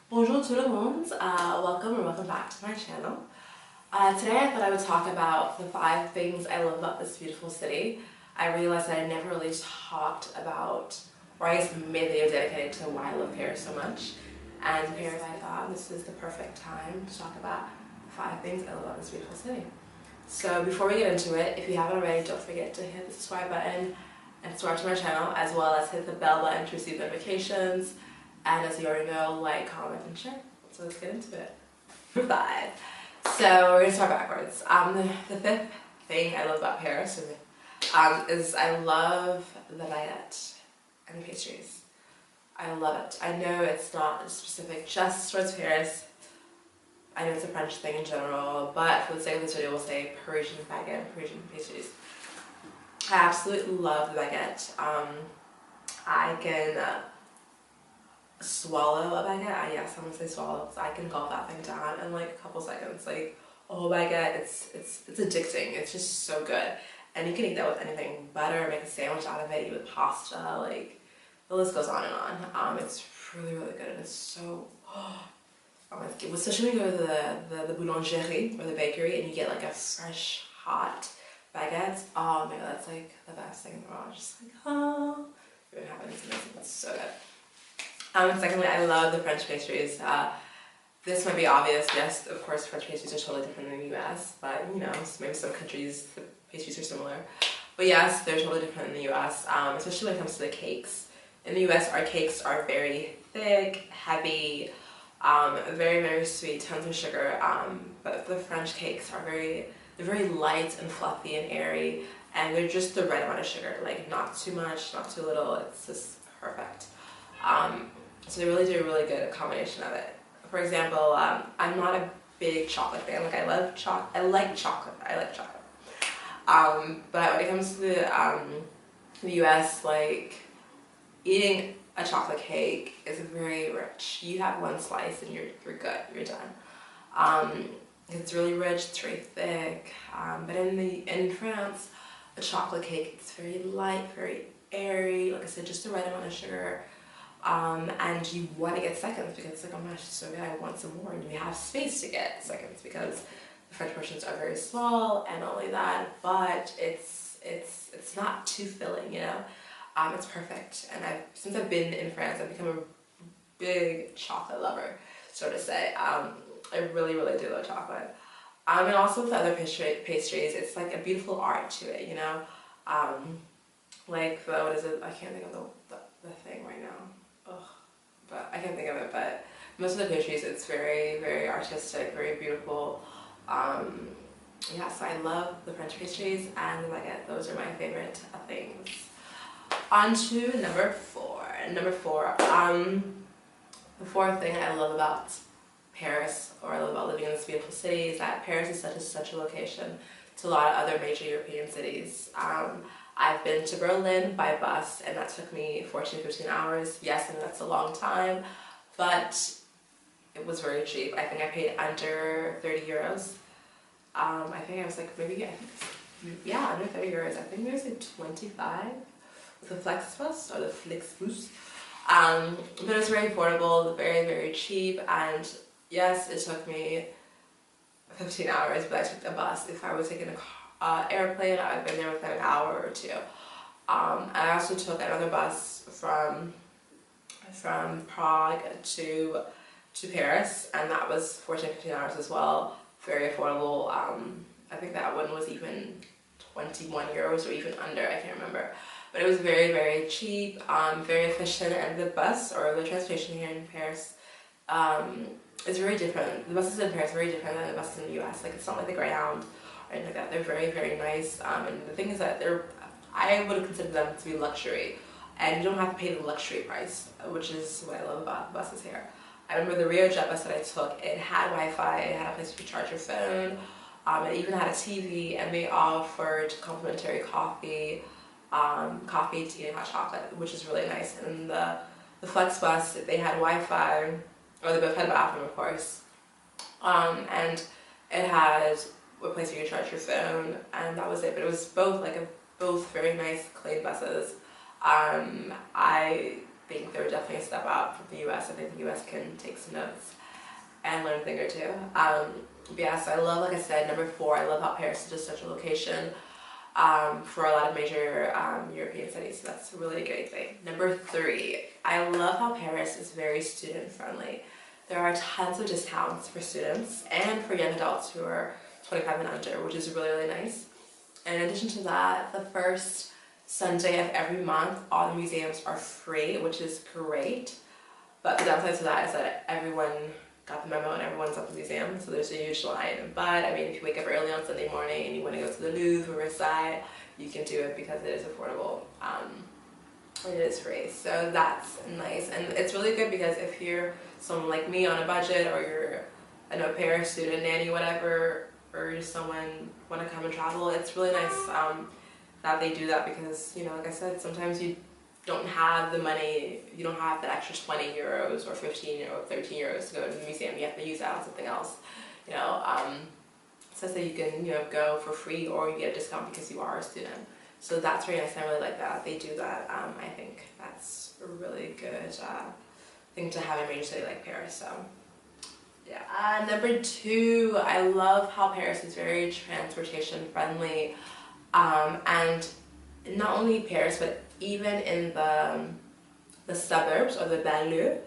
Bonjour tout le monde, welcome back to my channel. Today I thought I would talk about the 5 things I love about this beautiful city. I realized that I never really talked about, or I guess made a video dedicated to why I love Paris so much. And Paris, I thought this is the perfect time to talk about 5 things I love about this beautiful city. So before we get into it, if you haven't already, don't forget to hit the subscribe button and subscribe to my channel, as well as hit the bell button to receive notifications. And as you already know, like, comment, and share. So let's get into it. 5. So we're gonna start backwards. The 5th thing I love about Paris is I love the baguette and the pastries. I love it. I know it's not specific just towards Paris. I know it's a French thing in general, but for the sake of this video, we'll say Parisian baguette and Parisian pastries. I absolutely love the baguette. I can swallow a baguette. Yes, I'm gonna say swallow, because I can gulp that thing down in like a couple seconds. Like a whole baguette, it's addicting. It's just so good, and you can eat that with anything. Butter, make a sandwich out of it, eat with pasta. Like the list goes on and on. It's really good, and it's so. Especially when you go to the boulangerie or the bakery, and you get like a fresh, hot baguette. Oh man, that's like the best thing in the world. Just like, oh, you're gonna have it. It's amazing. It's so good. And secondly, I love the French pastries. This might be obvious. Yes, of course, French pastries are totally different in the US, but you know, maybe some countries the pastries are similar. But yes, they're totally different in the US, especially when it comes to the cakes. In the US, our cakes are very thick, heavy, very sweet, tons of sugar. But the French cakes are they're very light and fluffy and airy, and they're just the right amount of sugar. Like not too much, not too little. It's just perfect. So they really do a really good combination of it. For example, I'm not a big chocolate fan. Like I like chocolate. But when it comes to the US, like eating a chocolate cake is very rich. You have one slice and you're good. You're done. It's really rich. It's very thick. But in France, a chocolate cake is very light, very airy. Like I said, just the right amount of sugar. And you want to get seconds because it's like, oh my gosh, it's so good, I want some more. And you have space to get seconds because the French portions are very small, and not only that, but it's not too filling, you know. It's perfect. And since I've been in France, I've become a big chocolate lover, so to say. I really do love chocolate. And also with the other pastries, it's like a beautiful art to it, you know. Like what is it? I can't think of the thing right now. But I can't think of it. But most of the pastries, it's very artistic, very beautiful. Yeah, so I love the French pastries and the baguette. Those are my favorite things. On to number 4. Number 4. The 4th thing I love about Paris, or I love about living in this beautiful city, is that Paris is such a location to a lot of other major European cities. I've been to Berlin by bus, and that took me 14-15 hours. Yes, and that's a long time, but it was very cheap. I think I paid under 30 euros. I think I was like, under 30 euros. I think it was like 25 with the Flexbus or the Flixbus. But it was very affordable, very cheap, and yes, it took me 15 hours, but I took the bus. If I was taking a airplane, I've been there within an hour or 2. I also took another bus from Prague to Paris, and that was 14-15 hours as well. Very affordable. I think that one was even 21 euros or even under, I can't remember. But it was very cheap, very efficient, and the bus or the transportation here in Paris is very different. The buses in Paris are very different than the buses in the US. Like it's not like the Greyhound or anything like that. They're very nice. And the thing is that I would consider them to be luxury, and you don't have to pay the luxury price, which is what I love about the buses here. I remember the RioJet bus that I took. It had Wi-Fi. It had a place to charge your phone. It even had a TV, and they offered complimentary coffee, tea, and hot chocolate, which is really nice. And the Flexbus, they had Wi-Fi, or they both had a bathroom, of course, and it had a place where you charge your phone, and that was it. But it was both very nice, clean buses. I think they're definitely a step up from the US. I think the US can take some notes and learn a thing or two. But yeah, so I love, like I said, number 4, I love how Paris is just such a location for a lot of major European cities. So that's really a great thing. Number 3, I love how Paris is very student friendly. There are tons of discounts for students and for young adults who are 25 and under, which is really, really nice. And in addition to that, the first Sunday of every month, all the museums are free, which is great. But the downside to that is that everyone got the memo and everyone's at the museum, so there's a huge line. But I mean, if you wake up early on Sunday morning and you want to go to the Louvre or Versailles, you can do it because it is affordable. And it is free, so that's nice. And it's really good because if you're someone like me on a budget, or you're an au pair, student, nanny, whatever, or you're someone want to come and travel, it's really nice that they do that, because, you know, like I said, sometimes you don't have the money, you don't have that extra 20 euros or 15 or 13 euros to go to the museum. You have to use that on something else, you know. So you can, you know, go for free, or you get a discount because you are a student. So that's very nice. I really like that they do that. I think that's a really good thing to have in a major city like Paris. So yeah. Number 2, I love how Paris is very transportation friendly, and not only Paris, but even in the suburbs or the banlieue,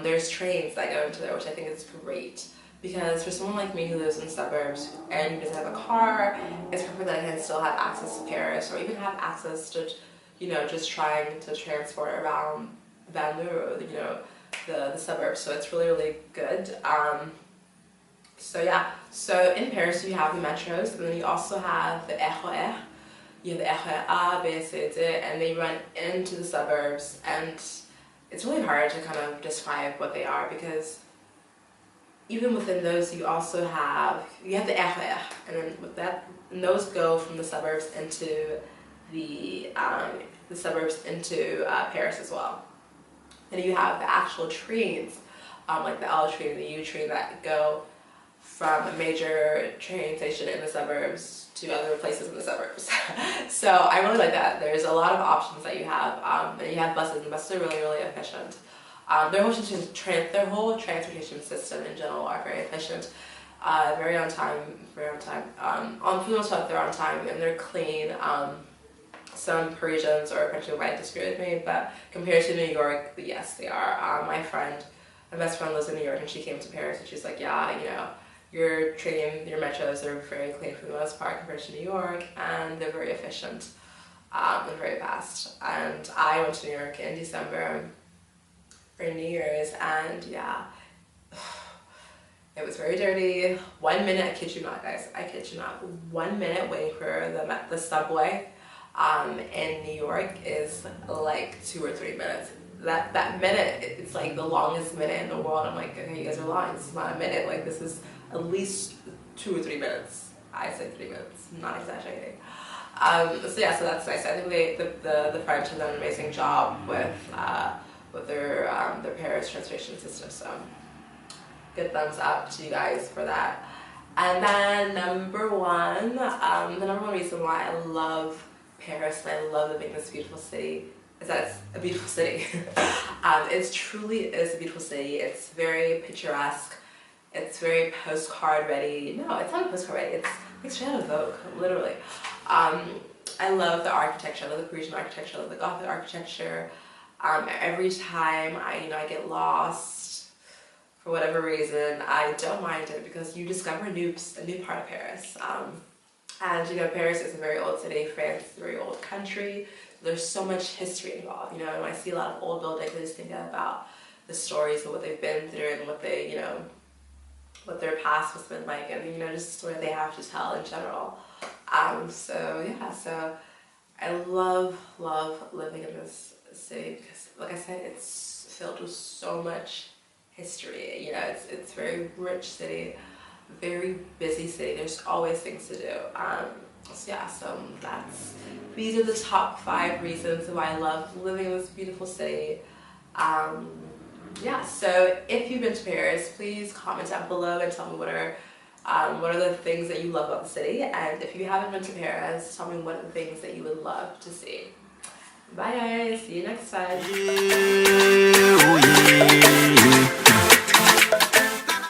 there's trains that go into there, which I think is great. Because for someone like me who lives in the suburbs and doesn't have a car, it's perfect that I can still have access to Paris, or even have access to, you know, just trying to transport around banlieue, you know, the suburbs. So it's really, really good. So yeah, so in Paris you have the metros, and then you also have the RER. You have the RER A, B, C, D, and they run into the suburbs, and it's really hard to kind of describe what they are, because even within those you also have, you have the RER, and then with that, and those go from the suburbs into the suburbs into Paris as well. And you have the actual trains, like the L train and the U train, that go from a major train station in the suburbs to other places in the suburbs. So I really like that. There's a lot of options that you have, and you have buses, and buses are really, really efficient. Their whole transportation system in general are very efficient, very on time, very on time. For the most part, they're on time and they're clean. Some Parisians or French might disagree with me, but compared to New York, yes, they are. My best friend lives in New York, and she came to Paris, and she's like, yeah, you know, your train, your metros are very clean for the most part compared to New York, and they're very efficient and very fast. And I went to New York in December for New Year's, and yeah, it was very dirty. 1 minute, I kid you not, guys, I kid you not, 1 minute waiting for the subway in New York is like 2 or 3 minutes. That minute, it's like the longest minute in the world. I'm like, okay, you guys are lying. This is not a minute. Like, this is at least 2 or 3 minutes. I said 3 minutes, not exaggerating. So yeah, so that's nice. I think the French have done an amazing job with their Paris transportation system. So good thumbs up to you guys for that. And then number 1, the number 1 reason why I love Paris and I love living in this beautiful city is that it's a beautiful city. It truly is a beautiful city. It's very picturesque. It's very postcard ready. No, it's not a postcard ready. It's straight out of Vogue, literally. I love the architecture. I love the Parisian architecture. I love the Gothic architecture. Every time I get lost for whatever reason, I don't mind it, because you discover a new part of Paris. And you know, Paris is a very old city. France is a very old country. There's so much history involved. You know, and when I see a lot of old buildings, I just think about the stories of what they've been through and what they, you know, what their past has been like, and you know, just the story they have to tell in general. So yeah, so I love living in this city, because, like I said, it's filled with so much history. You know, it's a very rich city, very busy city. There's always things to do. So yeah, so these are the top 5 reasons why I love living in this beautiful city. Yeah, so if you've been to Paris, please comment down below and tell me what are the things that you love about the city. And if you haven't been to Paris, tell me what are the things that you would love to see. Bye guys, see you next time. Yeah, oh yeah.